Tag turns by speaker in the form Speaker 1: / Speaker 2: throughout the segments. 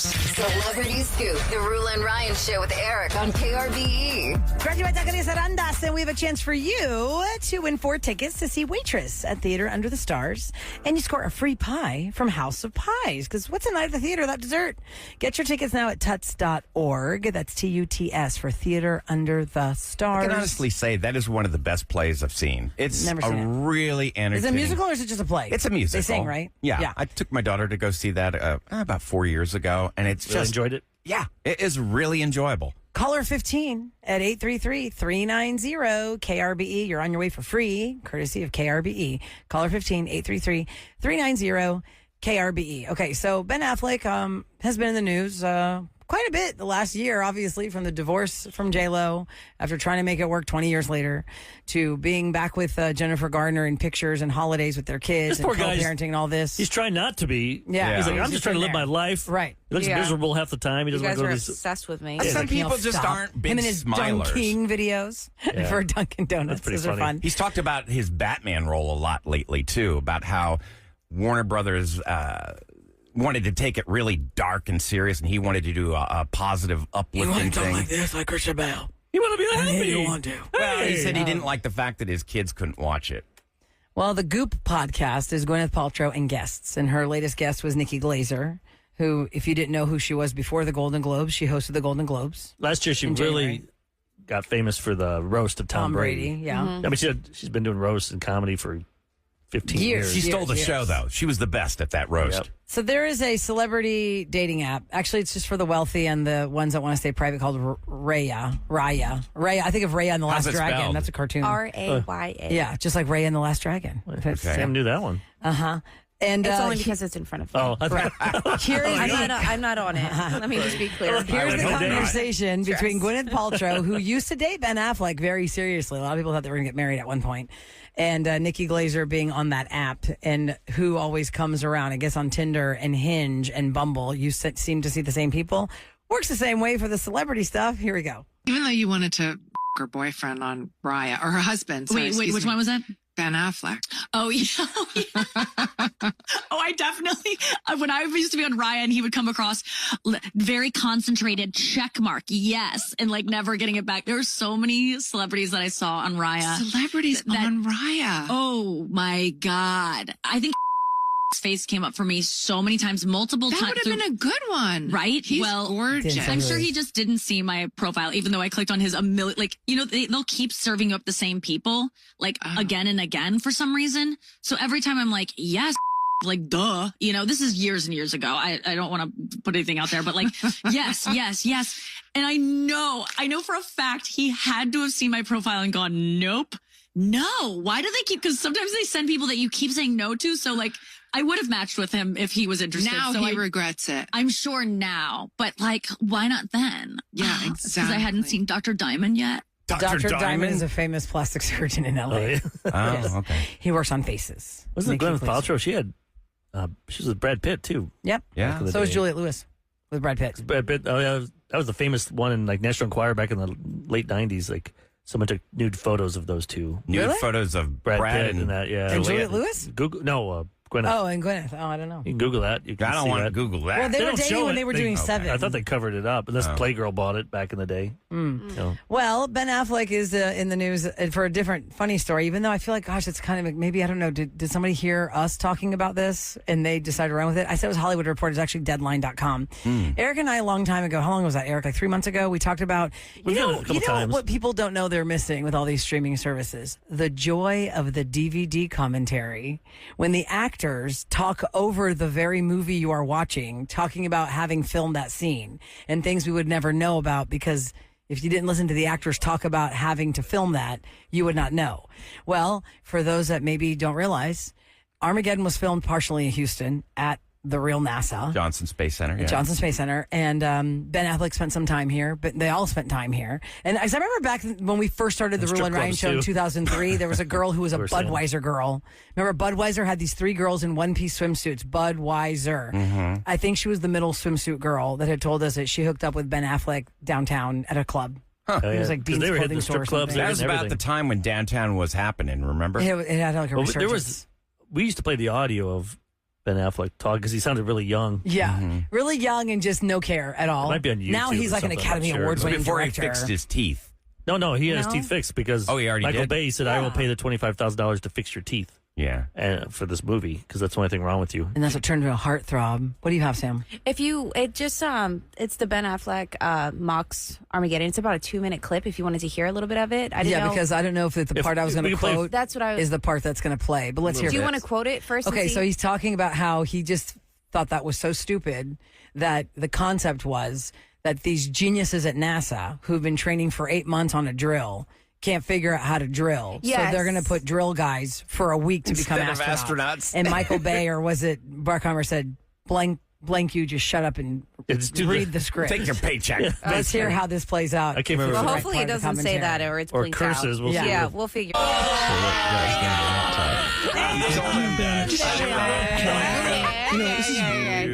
Speaker 1: Celebrity Scoop, the Roula and Ryan Show with Eric on KRBE.
Speaker 2: Brought to you by Taqueria Sarandas, and we have a chance for you to win 4 tickets to see Waitress at Theater Under the Stars. And you score a free pie from House of Pies, because what's a night at the theater without dessert? Get your tickets now at tuts.org. That's TUTS for Theater Under the Stars.
Speaker 3: I can honestly say that is one of the best plays I've seen. It's really entertaining.
Speaker 2: Is it a musical or is it just a play?
Speaker 3: It's a musical.
Speaker 2: They sing, right?
Speaker 3: Yeah. I took my daughter to go see that about 4 years ago, and it's
Speaker 4: Really enjoyed it?
Speaker 3: Yeah, it is really enjoyable.
Speaker 2: Caller 15 at 833-390-KRBE. You're on your way for free, courtesy of KRBE. Caller 15, 833-390-KRBE. Okay, so Ben Affleck has been in the news quite a bit the last year, obviously, from the divorce from J-Lo after trying to make it work 20 years later to being back with Jennifer Garner in pictures and holidays with their kids and co-parenting and all this.
Speaker 4: He's trying not to be.
Speaker 2: Yeah.
Speaker 4: He's like, I'm just trying to live my life.
Speaker 2: Right.
Speaker 4: He looks miserable half the time. He doesn't want to go to this.
Speaker 5: obsessed with me.
Speaker 3: Some people just aren't big
Speaker 2: Him and his
Speaker 3: smilers.
Speaker 2: Dunking videos for Dunkin' Donuts.
Speaker 4: That's pretty
Speaker 2: Those are
Speaker 4: funny.
Speaker 2: fun.
Speaker 3: He's talked about his Batman role a lot lately, too, about how Warner Brothers wanted to take it really dark and serious, and he wanted to do a positive, uplifting thing.
Speaker 2: like this, like Christian Bale.
Speaker 4: You want to be happy.
Speaker 2: You want to.
Speaker 3: Well, he said he didn't like the fact that his kids couldn't watch it.
Speaker 2: Well, the Goop podcast is Gwyneth Paltrow and guests, and her latest guest was Nikki Glaser, who, if you didn't know who she was before the Golden Globes, she hosted the Golden Globes.
Speaker 4: Last year, she
Speaker 2: in
Speaker 4: really
Speaker 2: January.
Speaker 4: got famous for the roast of Tom Brady.
Speaker 2: Yeah.
Speaker 4: I mean, she's been doing roasts and comedy for 15 years.
Speaker 3: She stole the show, though. She was the best at that roast.
Speaker 4: Yep.
Speaker 2: So there is a celebrity dating app. Actually, it's just for the wealthy and the ones that want to stay private called Raya. I think of Raya and the Last
Speaker 3: How's it
Speaker 2: Dragon.
Speaker 3: spelled?
Speaker 2: That's a cartoon.
Speaker 5: Raya.
Speaker 2: Yeah, just like Raya and the Last Dragon.
Speaker 4: Sam knew that one.
Speaker 2: And
Speaker 5: It's only because it's in front of me.
Speaker 4: Oh,
Speaker 2: here is
Speaker 5: I'm not on it. Let me just be clear.
Speaker 2: Here's the
Speaker 4: no doubt.
Speaker 2: conversation between Gwyneth Paltrow, who used to date Ben Affleck very seriously. A lot of people thought they were going to get married at one point. And Nikki Glaser being on that app, and who always comes around, I guess, on Tinder and Hinge and Bumble. You seem to see the same people. Works the same way for the celebrity stuff. Here we go.
Speaker 6: Even though you wanted to her boyfriend on Raya, or her husband. Sorry,
Speaker 7: Wait, which one was that?
Speaker 6: Ben Affleck.
Speaker 7: Oh, yeah. I definitely, when I used to be on Ryan, he would come across very concentrated check mark. Yes. And like never getting it back. There were so many celebrities that I saw on Raya.
Speaker 6: Celebrities on Raya.
Speaker 7: Oh my God. I think his face came up for me so many times, multiple times.
Speaker 6: That would have been a good one.
Speaker 7: Right?
Speaker 6: He's
Speaker 7: well,
Speaker 6: gorgeous.
Speaker 7: I'm sure he just didn't see my profile, even though I clicked on his a million. Like, you know, they'll keep serving you up the same people, like again and again for some reason. So every time I'm like, yes, like, duh, you know, this is years and years ago. I don't want to put anything out there, but like, yes. And I know for a fact he had to have seen my profile and gone, nope, no. Why do they keep, because sometimes they send people that you keep saying no to. So like, I would have matched with him if he was interested.
Speaker 6: Now
Speaker 7: so
Speaker 6: he regrets it.
Speaker 7: I'm sure now, but like, why not then?
Speaker 6: Yeah, exactly.
Speaker 7: Because I hadn't seen Dr. Diamond yet.
Speaker 2: Dr. Diamond is a famous plastic surgeon in LA.
Speaker 4: Oh, yeah.
Speaker 3: Oh, okay.
Speaker 2: He works on faces.
Speaker 4: Wasn't it
Speaker 2: Nikki
Speaker 4: Gwyneth
Speaker 2: Glaser.
Speaker 4: Paltrow? She was with Brad Pitt, too.
Speaker 2: Yep.
Speaker 3: Yeah.
Speaker 4: Back in the
Speaker 2: So was
Speaker 4: day.
Speaker 2: Juliette Lewis with Brad Pitt.
Speaker 4: Brad Pitt, oh, yeah, that was the famous one in like National Enquirer back in the late 90s. Like, someone took nude photos of those two.
Speaker 3: Nude
Speaker 2: Really?
Speaker 3: photos of
Speaker 4: Brad
Speaker 3: Brad
Speaker 4: Pitt and that, yeah.
Speaker 2: And Juliette Lewis?
Speaker 4: Google, no, Gwyneth.
Speaker 2: Oh, and Gwyneth. Oh, I don't know.
Speaker 4: You can Google that. You can
Speaker 3: I don't
Speaker 4: see
Speaker 3: want to
Speaker 4: that.
Speaker 3: Google that.
Speaker 2: Well, they
Speaker 4: They
Speaker 2: were
Speaker 4: don't
Speaker 2: dating
Speaker 4: show
Speaker 2: when
Speaker 4: it.
Speaker 2: they were
Speaker 4: They-
Speaker 2: doing
Speaker 3: okay.
Speaker 2: Seven.
Speaker 4: I thought they covered it up, unless Playgirl bought it back in the day. So.
Speaker 2: Well, Ben Affleck is in the news for a different funny story, even though I feel like, gosh, it's kind of maybe, I don't know, did somebody hear us talking about this and they decided to run with it? I said it was Hollywood Reporter. It's actually Deadline.com. Eric and I, a long time ago, how long was that, Eric? Like 3 months ago, we talked about,
Speaker 4: We've done it a couple times.
Speaker 2: what people don't know they're missing with all these streaming services? The joy of the DVD commentary when the actors talk over the very movie you are watching, talking about having filmed that scene and things we would never know about because if you didn't listen to the actors talk about having to film that, you would not know. Well, for those that maybe don't realize, Armageddon was filmed partially in Houston at the real NASA.
Speaker 3: Johnson Space Center. Yeah.
Speaker 2: Johnson Space Center. And Ben Affleck spent some time here, but they all spent time here. And I remember back when we first started the
Speaker 4: And
Speaker 2: Roula
Speaker 4: strip
Speaker 2: and Ryan
Speaker 4: clubs,
Speaker 2: show in
Speaker 4: too.
Speaker 2: 2003, there was a girl who was a
Speaker 4: We're saying.
Speaker 2: Budweiser girl. Remember, Budweiser had these 3 girls in one-piece swimsuits. Budweiser. I think she was the middle swimsuit girl that had told us that she hooked up with Ben Affleck downtown at a club.
Speaker 4: Oh,
Speaker 2: It was
Speaker 4: yeah.
Speaker 2: like
Speaker 4: 'Cause
Speaker 2: Bean's
Speaker 4: they were hitting
Speaker 2: clothing
Speaker 4: the
Speaker 2: store or
Speaker 4: strip clubs.
Speaker 2: something.
Speaker 3: That
Speaker 4: and
Speaker 3: was about
Speaker 4: everything.
Speaker 3: the time when downtown was happening, remember?
Speaker 2: It had like a
Speaker 4: Well,
Speaker 2: resurgence.
Speaker 4: we used to play the audio of Ben Affleck talk because he sounded really young.
Speaker 2: Yeah, really young and just no care at all.
Speaker 4: It might be on YouTube
Speaker 2: now he's
Speaker 4: or
Speaker 2: like an
Speaker 4: something,
Speaker 2: Academy
Speaker 4: I'm sure.
Speaker 2: Award winning
Speaker 3: Before
Speaker 2: director.
Speaker 3: he fixed his teeth.
Speaker 4: No, he had his
Speaker 2: No?
Speaker 4: teeth fixed because
Speaker 3: Oh, he already
Speaker 4: Michael
Speaker 3: did?
Speaker 4: Bay said, I will pay the $25,000 to fix your teeth
Speaker 3: Yeah.
Speaker 4: for this movie because that's the only thing wrong with you.
Speaker 2: And that's what turned into a heartthrob. What do you have, Sam?
Speaker 5: It's the Ben Affleck mocks Armageddon. It's about a 2-minute clip. If you wanted to hear a little bit of it, I didn't know.
Speaker 2: Because I don't know if the part I was
Speaker 4: if
Speaker 2: going
Speaker 4: we
Speaker 2: to
Speaker 4: could play-
Speaker 2: quote
Speaker 5: That's what I was.
Speaker 2: is the part that's going to play. But let's hear
Speaker 5: Do you
Speaker 2: this.
Speaker 5: want to quote it first? and
Speaker 2: Okay,
Speaker 5: see?
Speaker 2: so he's talking about how he just thought that was so stupid that the concept was that these geniuses at NASA who've been training for 8 months on a drill can't figure out how to drill.
Speaker 5: Yes.
Speaker 2: So they're going to put drill guys for a week to become
Speaker 3: Instead of
Speaker 2: astronauts.
Speaker 3: astronauts.
Speaker 2: And Michael Bay, or was it Barkheimer, said, blank you, just shut up and read the script.
Speaker 3: Take your paycheck.
Speaker 2: Let's hear how this plays out.
Speaker 4: I can't remember
Speaker 5: well,
Speaker 4: the right
Speaker 5: hopefully it doesn't say that, or it's
Speaker 4: Or
Speaker 5: blinked
Speaker 4: curses,
Speaker 5: out.
Speaker 4: we'll see.
Speaker 5: Yeah, we'll figure.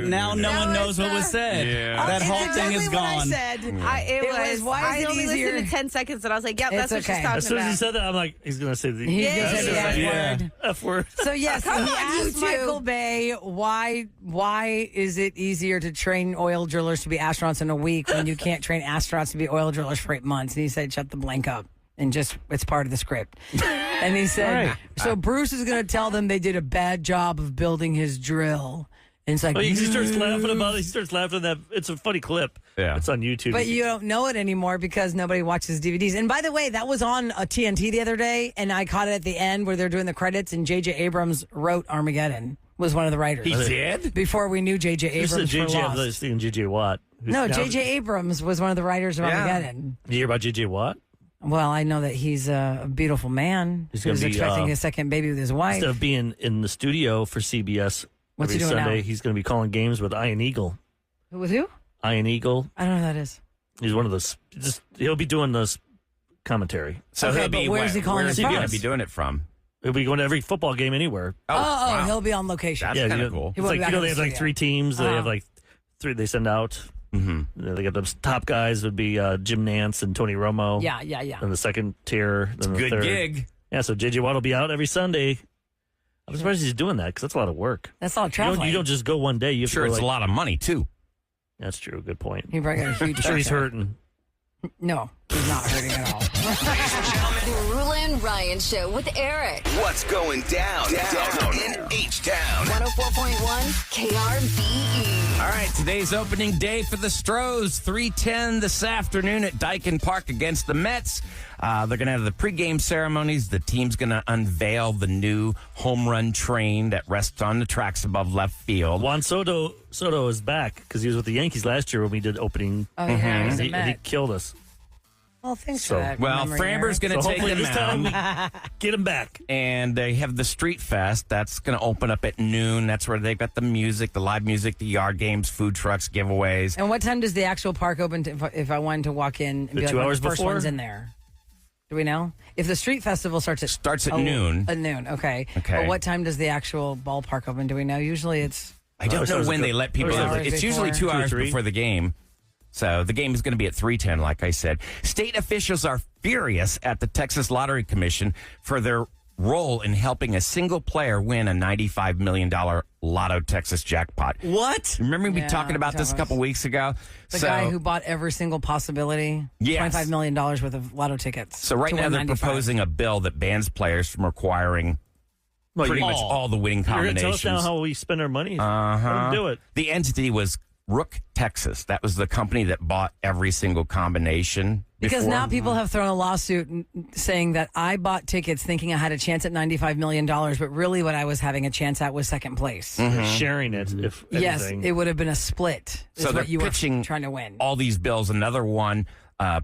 Speaker 8: Now no one knows what was said.
Speaker 3: Yeah.
Speaker 8: That whole thing is gone.
Speaker 5: It was.
Speaker 2: why
Speaker 5: I
Speaker 2: is it
Speaker 5: only
Speaker 2: easier?
Speaker 5: listened to 10 seconds, and I was like, "Yep,
Speaker 2: It's
Speaker 5: that's what
Speaker 2: okay.
Speaker 5: she's talking
Speaker 4: As soon as he
Speaker 5: about."
Speaker 4: said that, I'm like, he's going to say the
Speaker 2: He's
Speaker 5: Yeah,
Speaker 2: gonna say the
Speaker 5: yeah,
Speaker 2: F
Speaker 8: yeah.
Speaker 2: word.
Speaker 4: F word.
Speaker 2: So yes, he
Speaker 5: on,
Speaker 2: asked
Speaker 5: you two.
Speaker 2: Michael Bay why is it easier to train oil drillers to be astronauts in a week when you can't train astronauts to be oil drillers for 8 months? And he said, "Shut the blank up." And just, it's part of the script. And he said, so Bruce is going to tell them they did a bad job of building his drill. And it's like,
Speaker 4: He starts laughing about it. He starts laughing at that. It's a funny clip.
Speaker 3: Yeah.
Speaker 4: It's on YouTube.
Speaker 2: but you don't know it anymore because nobody watches DVDs. And by the way, that was on a TNT the other day, and I caught it at the end where they're doing the credits, and J.J. Abrams wrote Armageddon, was one of the writers.
Speaker 3: He did?
Speaker 2: Before we knew J.J.
Speaker 4: Who's
Speaker 2: Abrams
Speaker 4: the
Speaker 2: for
Speaker 4: JJ? I
Speaker 2: Lost.
Speaker 4: was thinking JJ Watt.
Speaker 2: No, J.J. Abrams was one of the writers of
Speaker 3: Yeah.
Speaker 2: Armageddon.
Speaker 4: Did you hear about JJ Watt?
Speaker 2: Well, I know that he's a beautiful man
Speaker 4: He's
Speaker 2: who's
Speaker 4: gonna be,
Speaker 2: expecting his second baby with his wife.
Speaker 4: Instead of being in the studio for CBS
Speaker 2: What's
Speaker 4: every
Speaker 2: he doing
Speaker 4: Sunday,
Speaker 2: now?
Speaker 4: he's going to be calling games with Ian Eagle.
Speaker 2: With who?
Speaker 4: Ian Eagle.
Speaker 2: I don't know who that is.
Speaker 4: He's one of those. He'll be doing this commentary.
Speaker 3: So
Speaker 2: Okay,
Speaker 3: he'll
Speaker 2: but
Speaker 3: be
Speaker 2: where's he calling
Speaker 3: where's
Speaker 2: it
Speaker 3: he
Speaker 2: from?
Speaker 3: going to be doing it from?
Speaker 4: He'll be going to every football game anywhere.
Speaker 2: Oh,
Speaker 3: wow.
Speaker 2: he'll be on location.
Speaker 3: That's
Speaker 4: Yeah,
Speaker 3: kind
Speaker 4: you
Speaker 3: of
Speaker 4: know,
Speaker 3: cool.
Speaker 2: He
Speaker 4: It's
Speaker 2: won't
Speaker 4: like,
Speaker 2: be back
Speaker 4: they
Speaker 2: in the
Speaker 4: have like
Speaker 2: studio.
Speaker 4: 3 teams. They have like 3 they send out.
Speaker 3: Mm-hmm.
Speaker 4: They got the top guys would be Jim Nance and Tony Romo.
Speaker 2: Yeah.
Speaker 4: And the second tier. Then the
Speaker 3: Good
Speaker 4: third.
Speaker 3: gig.
Speaker 4: Yeah, so JJ Watt will be out every Sunday. I'm surprised he's doing that because that's a lot of work.
Speaker 2: That's all traveling.
Speaker 4: You don't just go one day. You have
Speaker 3: Sure,
Speaker 4: to go
Speaker 3: it's a lot of money, too.
Speaker 4: That's true. Good point.
Speaker 2: He probably got a huge
Speaker 4: I'm sure he's
Speaker 2: check.
Speaker 4: hurting.
Speaker 2: No, he's not hurting at all.
Speaker 1: The Roula and Ryan Show with Eric.
Speaker 9: What's going down in H-Town?
Speaker 1: 104.1 KRBE.
Speaker 3: All right, today's opening day for the Stros. 3:10 this afternoon at Dyken Park against the Mets. They're going to have the pregame ceremonies. The team's going to unveil the new home run train that rests on the tracks above left field.
Speaker 4: Juan Soto is back because he was with the Yankees last year when we did opening.
Speaker 2: Oh, yeah, he's a
Speaker 4: He
Speaker 2: Met.
Speaker 4: killed us.
Speaker 2: Well, thanks
Speaker 4: So-
Speaker 2: for that.
Speaker 3: Well,
Speaker 2: memory,
Speaker 3: Framber's
Speaker 2: Eric.
Speaker 3: going to
Speaker 4: So
Speaker 3: take
Speaker 4: hopefully
Speaker 3: the
Speaker 4: this time
Speaker 3: mound.
Speaker 4: we get him back.
Speaker 3: And they have the Street Fest. That's going to open up at noon. That's where they've got the music, the live music, the yard games, food trucks, giveaways.
Speaker 2: And what time does the actual park open if I wanted to walk in and be like,
Speaker 4: 2
Speaker 2: one of
Speaker 4: hours
Speaker 2: the first
Speaker 4: before?
Speaker 2: one's in there? Do we know? If the street festival starts at
Speaker 3: noon.
Speaker 2: At noon, okay.
Speaker 3: Okay.
Speaker 2: But what time does the actual ballpark open? Do we know? Usually it's
Speaker 3: I don't know when they let people in.
Speaker 2: hours
Speaker 3: It's usually
Speaker 2: before.
Speaker 3: 2 hours
Speaker 4: 2 or 3.
Speaker 3: before the game. So the game is going to be at 3:10, like I said. State officials are furious at the Texas Lottery Commission for their role in helping a single player win a $95 million Lotto Texas jackpot.
Speaker 4: What?
Speaker 3: Remember me
Speaker 2: Yeah,
Speaker 3: talking about this a
Speaker 2: tell us.
Speaker 3: couple weeks ago?
Speaker 2: the guy who bought every single possibility.
Speaker 3: Yes.
Speaker 2: $25 million worth of lotto tickets.
Speaker 3: So right
Speaker 2: to
Speaker 3: now
Speaker 2: win
Speaker 3: they're
Speaker 2: 95.
Speaker 3: proposing a bill that bans players from requiring
Speaker 4: Well,
Speaker 3: pretty much all the winning
Speaker 4: You're going to
Speaker 3: combinations.
Speaker 4: tell us now how we spend our money?
Speaker 3: Uh-huh.
Speaker 4: Let him do it.
Speaker 3: The entity was Rook, Texas. That was the company that bought every single combination.
Speaker 2: Because
Speaker 3: before.
Speaker 2: now people have thrown a lawsuit saying that I bought tickets thinking I had a chance at $95 million, but really what I was having a chance at was second place.
Speaker 4: They're sharing it, if
Speaker 2: Yes,
Speaker 4: anything.
Speaker 2: it would have been a split. Is
Speaker 3: So they're
Speaker 2: what you
Speaker 3: pitching
Speaker 2: were trying to win.
Speaker 3: all these bills. Another one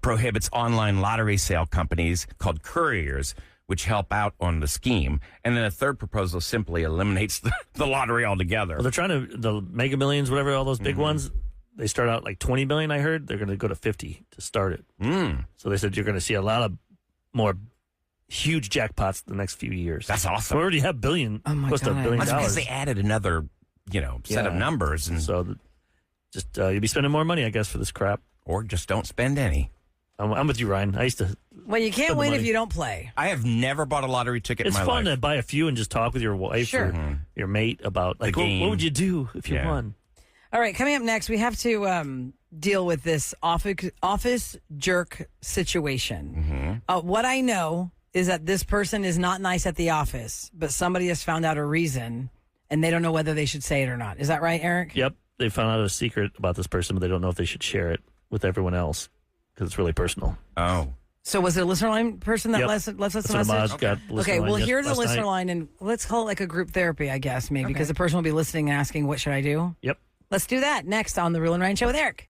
Speaker 3: prohibits online lottery sale companies called couriers, which help out on the scheme. And then a third proposal simply eliminates the lottery altogether.
Speaker 4: Well, they're trying to, the Mega Millions, whatever, all those big ones, they start out like 20 million, I heard. They're going to go to 50 to start it. So they said you're going to see a lot of more huge jackpots the next few years.
Speaker 3: That's awesome.
Speaker 4: We already have
Speaker 2: Oh my
Speaker 4: close to
Speaker 2: God.
Speaker 4: $1 billion.
Speaker 3: That's because they added another, set of
Speaker 4: Yeah.
Speaker 3: numbers, and
Speaker 4: So just you'll be spending more money, I guess, for this crap.
Speaker 3: or just don't spend any.
Speaker 4: I'm with you, Ryan. I used to.
Speaker 2: Well, you can't
Speaker 4: spend the
Speaker 2: win if
Speaker 4: money.
Speaker 2: you don't play.
Speaker 3: I have never bought a lottery ticket
Speaker 4: It's
Speaker 3: in my
Speaker 4: fun
Speaker 3: life.
Speaker 4: to buy a few and just talk with your wife or your mate about like
Speaker 3: game.
Speaker 4: what would you do if you won?
Speaker 2: All right, coming up next, we have to deal with this office jerk situation. What I know is that this person is not nice at the office, but somebody has found out a reason, and they don't know whether they should say it or not. Is that right, Eric?
Speaker 4: Yep. They found out a secret about this person, but they don't know if they should share it with everyone else because it's really personal.
Speaker 3: Oh.
Speaker 2: So was it a listener line person that
Speaker 4: Yep.
Speaker 2: left us a
Speaker 4: That's what
Speaker 2: message?
Speaker 4: Amaz got listener
Speaker 2: Okay,
Speaker 4: line
Speaker 2: well, here's a
Speaker 4: last
Speaker 2: listener
Speaker 4: night.
Speaker 2: line, and let's call it like a group therapy, I guess, maybe, because the person will be listening and asking, what should I do?
Speaker 4: Yep.
Speaker 2: Let's do that next on The Roula and Ryan Show with Eric.